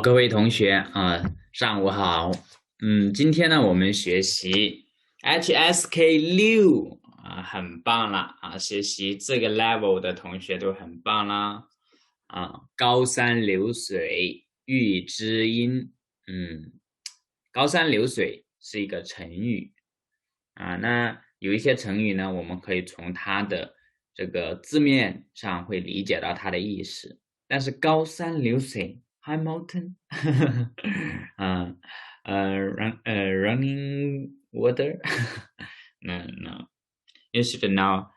各位同学上午好。今天呢，我们学习 HSK 6很棒了学习这个 level 的同学都很棒啦高山流水遇知音。高山流水是一个成语那有一些成语呢，我们可以从它的这个字面上会理解到它的意思，但是高山流水 high mountain running water no you should know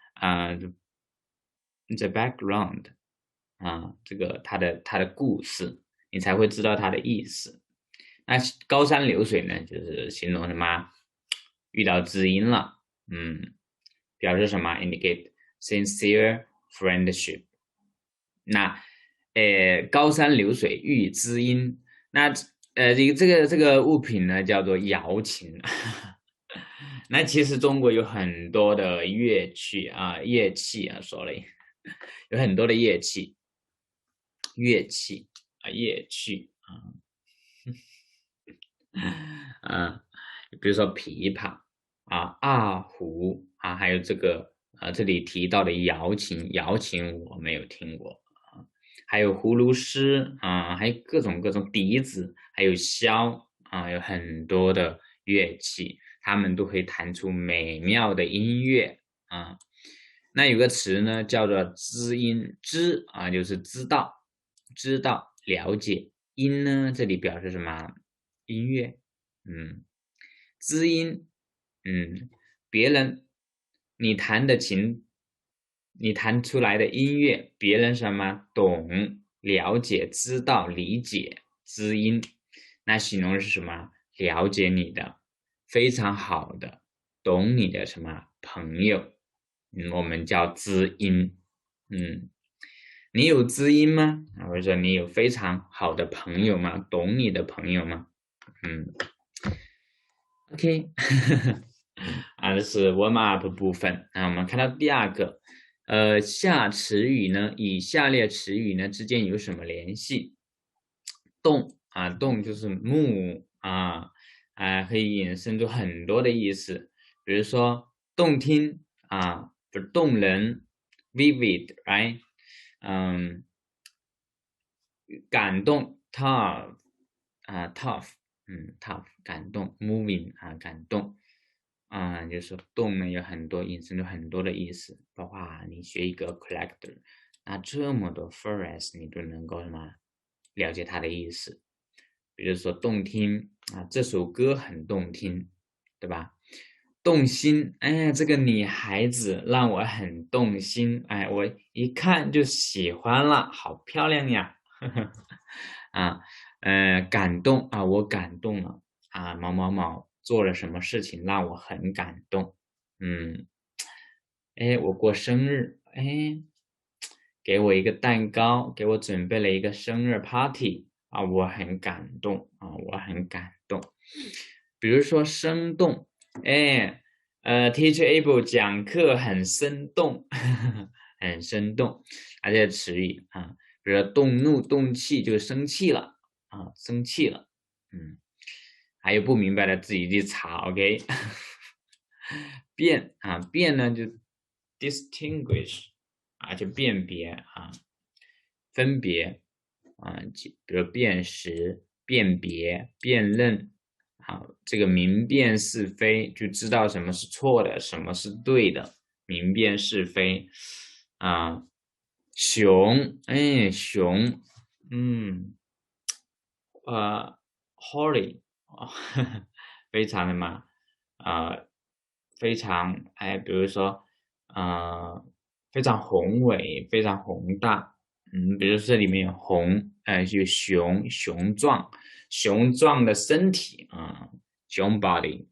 the background 这个它的故事，你才会知道它的意思。那高山流水呢，就是形容什么遇到知音了，表示什么 indicate sincere friendship。那高山流水遇知音，那这个物品呢叫做瑶琴。那其实中国有很多的乐器sorry， 有很多的乐器比如说琵琶二胡还有这个这里提到的瑶琴我没有听过还有葫芦丝还有各种笛子，还有箫有很多的乐器，他们都可以弹出美妙的音乐那有个词呢叫做知音，知就是知道了解，音呢这里表示什么音乐知音别人你弹的琴，你弹出来的音乐，别人什么懂了解知道理解，知音那形容是什么了解你的非常好的懂你的什么朋友我们叫知音你有知音吗或者说你有非常好的朋友吗？懂你的朋友吗OK 这是 warm up 部分我们看到第二个下词语呢与下列词语呢之间有什么联系？动动就是 move 可以引申出很多的意思，比如说动听不是动人 vivid right 感动 tough tough 感动 moving 感动就是说动呢有很多引申出很多的意思，包括你学一个 collector 那这么多 phrase 你都能够什么了解它的意思，比如说动听这首歌很动听，对吧？动心，这个女孩子让我很动心，我一看就喜欢了，好漂亮呀。感动我感动了某某某做了什么事情让我很感动我过生日给我一个蛋糕，给我准备了一个生日 party我很感动我很感动。比如说生动Teacher Able 讲课很生动很生动这些词语比如说动怒动气就生气了生气了还有不明白的自己去查 OK 辨辨呢就 distinguish 就辨别分别比如辨识辨别辨认这个明辨是非就知道什么是错的什么是对的，明辨是非熊熊holy 非常的嘛非常比如说非常宏伟非常宏大比如说这里面有宏就雄壮的身体雄 body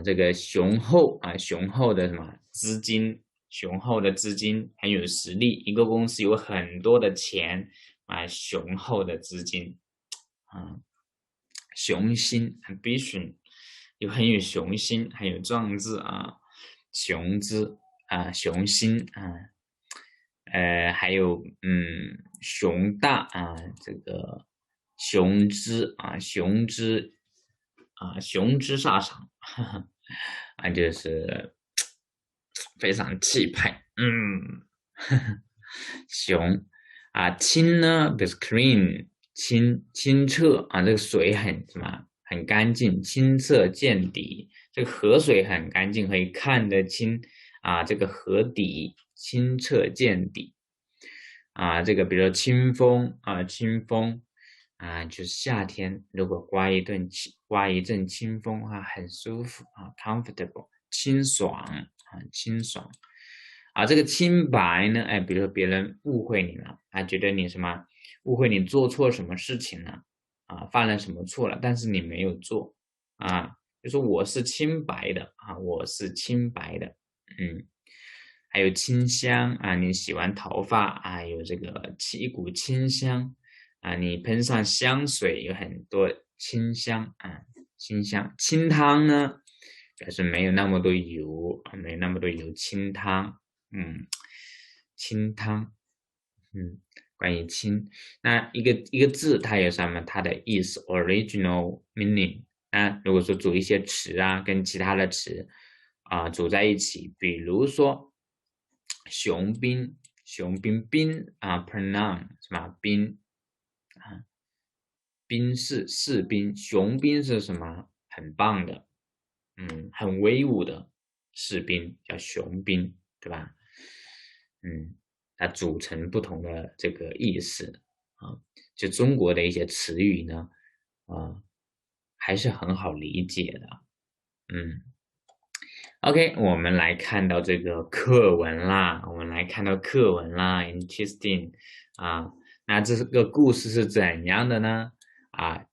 这个雄厚雄厚的什么资金，雄厚的资金很有实力，一个公司有很多的钱雄厚的资金雄心 ambition 很有雄心很有壮志雄姿雄心还有雄大这个雄姿啊，雄姿啊，雄姿飒爽，啊，就是非常气派，雄啊，清呢，比如 clean，清澈啊，这个水很什么，很干净，清澈见底，这个河水很干净，可以看得清啊，这个河底清澈见底啊，这个比如说清风啊，清风啊，就是夏天如果刮一阵清风啊，很舒服啊，comfortable，清爽啊，清爽。啊，这个清白呢，哎，比如说别人误会你了，啊，觉得你什么误会你做错什么事情了，啊，犯了什么错了，但是你没有做，啊，就说我是清白的啊，我是清白的，还有清香啊，你洗完头发啊，有这个一股清香啊，你喷上香水有很多清香啊，清香。清汤呢，表示没有那么多油啊，没有那么多油，清汤。清汤，关于清，那一个字它有什么？它的意思 original meaning。那如果说组一些词啊，跟其他的词啊组在一起，比如说雄兵，兵啊 pronoun 什么兵啊，兵士兵，雄兵是什么？很棒的，很威武的士兵叫雄兵，对吧？它组成不同的这个意思啊，就中国的一些词语呢，还是很好理解的，OK，我们来看到这个课文啦，interesting 啊，那这个故事是怎样的呢？啊，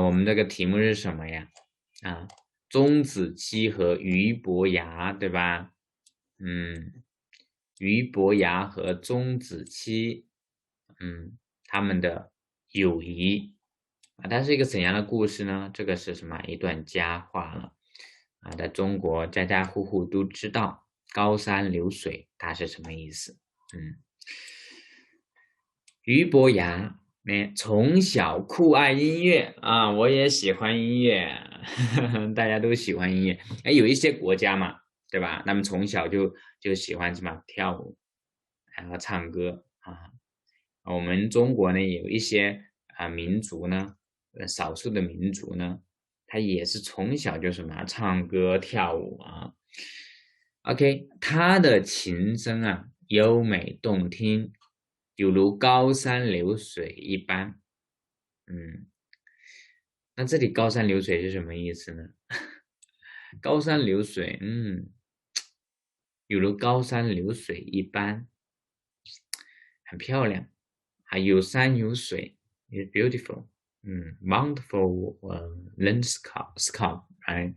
我们这个题目是什么呀？啊，钟子期和俞伯牙，对吧？俞伯牙和钟子期，他们的友谊啊，它是一个怎样的故事呢？这个是什么？一段佳话了啊，在中国家家户户都知道高山流水它是什么意思。俞伯牙从小酷爱音乐啊，我也喜欢音乐，大家都喜欢音乐。哎，有一些国家嘛，对吧？他们从小就喜欢什么跳舞，还要唱歌啊。我们中国呢，有一些民族呢，少数的民族呢，他也是从小就什么唱歌跳舞啊。OK，他的琴声啊，优美动听。有如高山流水一般，那这里高山流水是什么意思呢？高山流水，有如高山流水一般，很漂亮，还有山有水，is beautiful，wonderful landscape，right？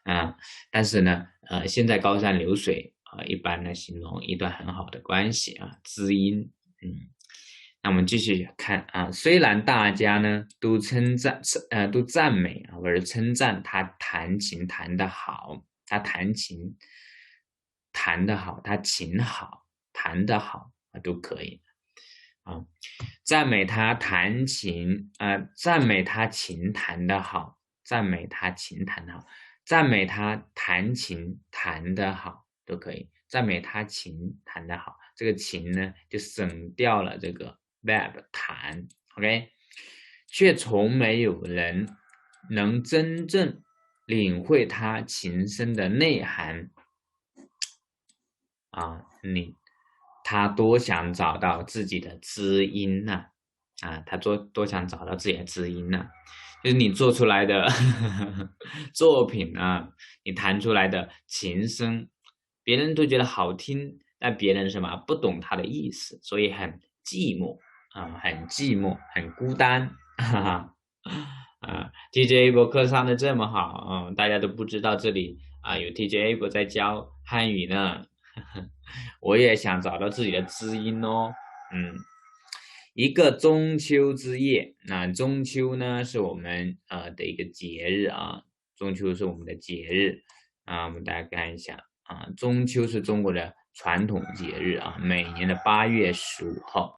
啊，但是呢，现在高山流水啊，一般呢形容一段很好的关系啊，知音，那我们继续看啊，虽然大家呢都都赞美啊，或者称赞他弹琴弹得好，他弹琴弹得好，他琴好弹得好啊，都可以啊，赞美他弹琴赞美他琴弹得好，赞美他琴弹得好，赞美他弹琴弹得好都可以，赞美他琴弹得好，这个琴呢就省掉了这个 verb 弹 ，OK， 却从没有人能真正领会他琴声的内涵啊，他多想找到自己的知音呐，他多想找到自己的知音呐，就是你做出来的作品啊，你弹出来的琴声，别人都觉得好听，但别人什么不懂它的意思，所以很寂寞啊，很寂寞，很孤单，哈哈。TJ 博客上的这么好，大家都不知道这里有 TJ 博在教汉语呢，我也想找到自己的知音哦，一个中秋之夜，那中秋呢是我们的一个节日啊，中秋是我们的节日啊，我们大家看一下啊，中秋是中国的传统节日啊，每年的8月15号。